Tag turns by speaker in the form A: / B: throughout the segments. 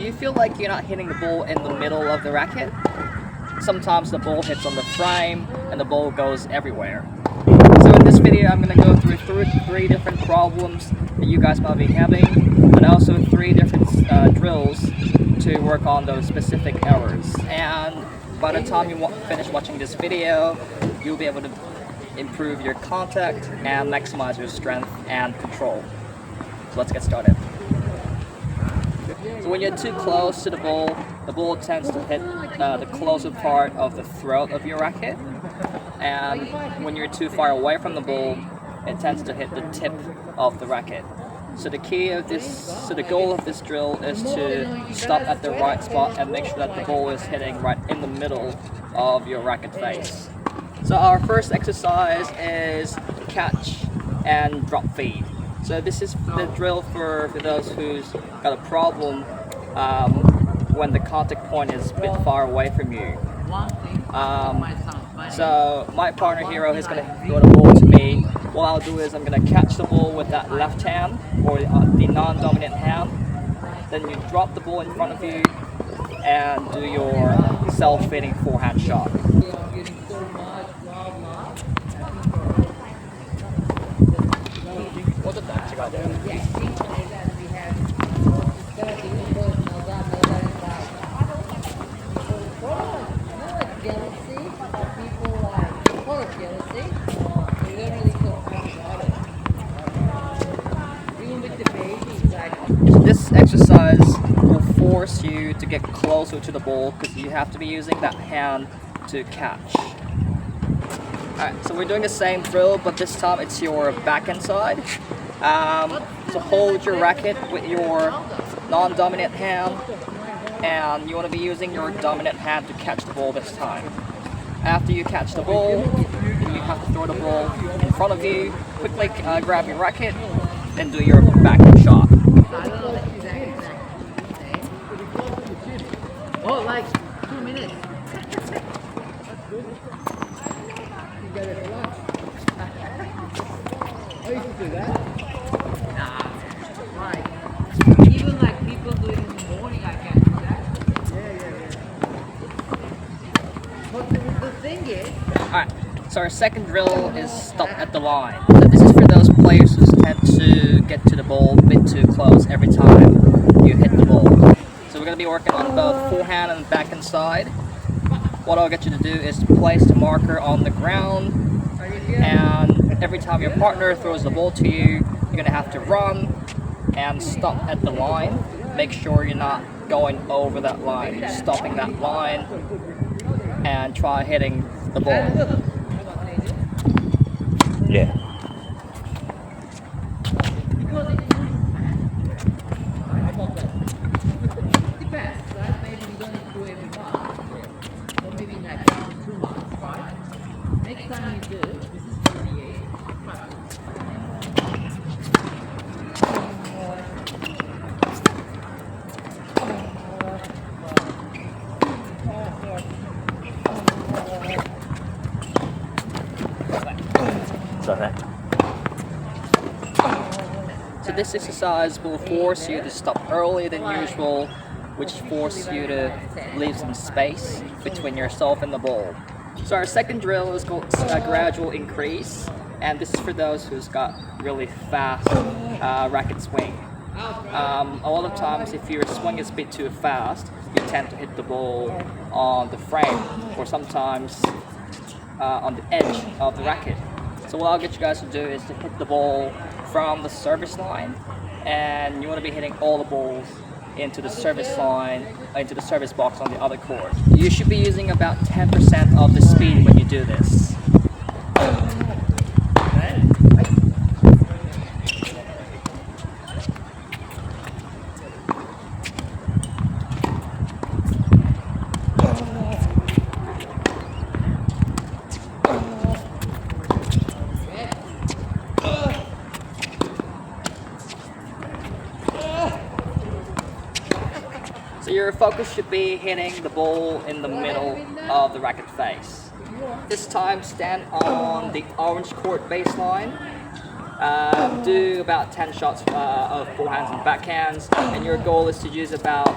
A: you feel like you're not hitting the ball in the middle of the racket? Sometimes the ball hits on the frame and the ball goes everywhere. So in this video I'm going to go through three different problems that you guys might be having, and also 3 different drills to work on those specific errors. And by the time you finish watching this video, you'll be able to improve your contact and maximize your strength and control. So let's get started. So when you're too close to the ball tends to hit the closer part of the throat of your racket. And when you're too far away from the ball, it tends to hit the tip of the racket. So the goal of this drill is to stop at the right spot and make sure that the ball is hitting right in the middle of your racket face. So our first exercise is catch and drop feed. So this is the drill for those who's got a problem when the contact point is a bit far away from you. So my partner Hero is going to throw the ball to me. What I'll do is I'm going to catch the ball with that left hand, or the non-dominant hand. Then you drop the ball in front of you and do your self-fitting forehand shot. This exercise will force you to get closer to the ball because you have to be using that hand to catch. Alright, so we're doing the same drill, but this time it's your backhand side. So hold your racket with your non-dominant hand, and you want to be using your dominant hand to catch the ball this time. After you catch the ball, you have to throw the ball in front of you, quickly grab your racket, and do your backhand shot.
B: Oh, like 2 minutes. You got it for lunch. Oh, you can do that? Nah, right. Even like people do it in the morning, I can't do that. Yeah. But the thing is...
A: Alright, so our second drill is stop at the line. So this is for those players who tend to get to the ball a bit too close every time you hit the ball. So we're going to be working on both forehand and backhand side. What I'll get you to do is to place the marker on the ground, and every time your partner throws the ball to you, you're going to have to run and stop at the line. Make sure you're not going over that line. You're stopping that line and try hitting the ball. Yeah. So this exercise will force you to stop earlier than usual, which forces you to leave some space between yourself and the ball. So our second drill is called a gradual increase, and this is for those who's got really fast racket swing. A lot of times if your swing is a bit too fast, you tend to hit the ball on the frame, or sometimes on the edge of the racket. So what I'll get you guys to do is to hit the ball from the service line, and you want to be hitting all the balls into the service line, into the service box on the other court. You should be using about 10% of the speed when you do this. So your focus should be hitting the ball in the middle of the racket face. This time stand on the orange court baseline Do about 10 shots of forehands and backhands, and your goal is to use about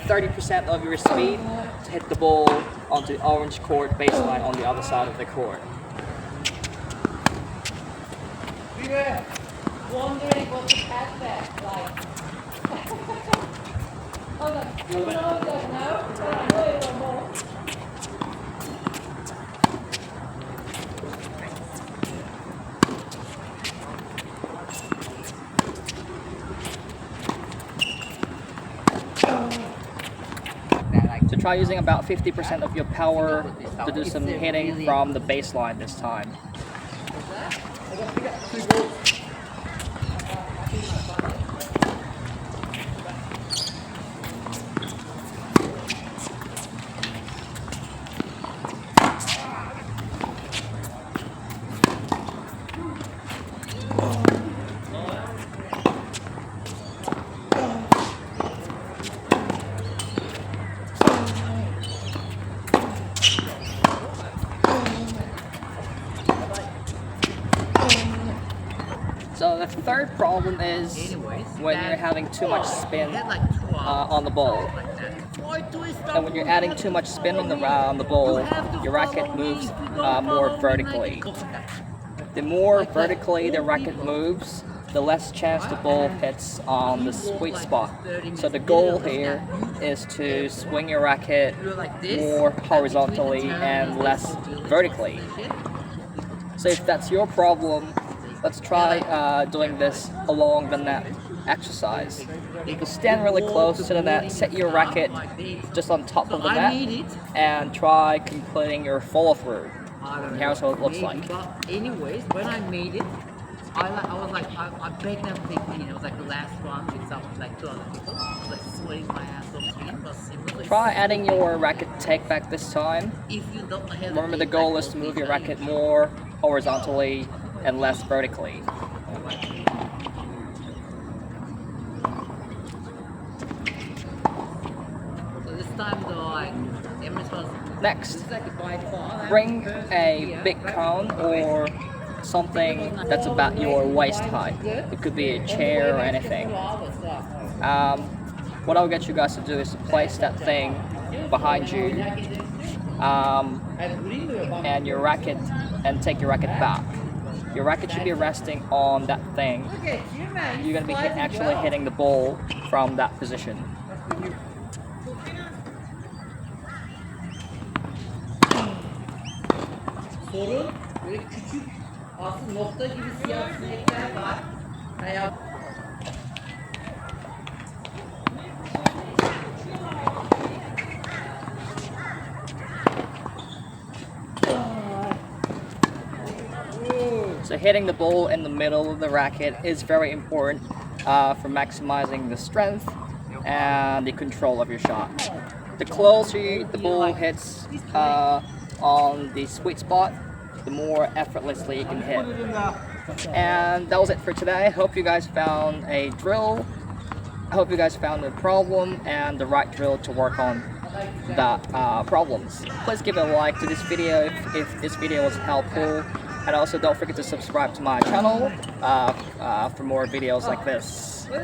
A: 30% of your speed to hit the ball onto the orange court baseline on the other side of the court.
B: We were wondering what the cat that like. Oh, no, you know that now, but I know it no more.
A: So try using about 50% of your power to do some hitting from the baseline this time. So the third problem is when you're having too much spin on the ball. And when you're adding too much spin on the ball, your racket moves more vertically. The more vertically the racket moves, the less chance the ball hits on the sweet spot. So the goal here is to swing your racket more horizontally and less vertically. So if that's your problem, let's try doing this along the net exercise. You can stand really close to the net, set your racket just on top of the net, and try completing your follow through. And here's what it looks like.
B: But anyways, when I made it, I was like, I begged them quickly, it was like the last one with some, like 2 other people. I was like sweating my ass off, but simply.
A: Try adding your racket take back this time.
B: If you don't have
A: Remember the goal is to move your racket more horizontally and less vertically.
B: So this time though, like,
A: Next,
B: like by far,
A: bring a big cone or something that's about your waist height. It could be a chair or anything. What I'll get you guys to do is to place that thing behind you and your racket, and take your racket back. Your racket should be resting on that thing. You're going to be actually hitting the ball from that position.
B: Sorun böyle küçük aslında nokta gibi siyah sinekler var.
A: So hitting the ball in the middle of the racket is very important for maximizing the strength and the control of your shot. The closer the ball hits on the sweet spot, the more effortlessly you can hit. And that was it for today. I hope you guys found a drill. I hope you guys found the problem and the right drill to work on the problems. Please give a like to this video if this video was helpful. And also don't forget to subscribe to my channel for more videos like this.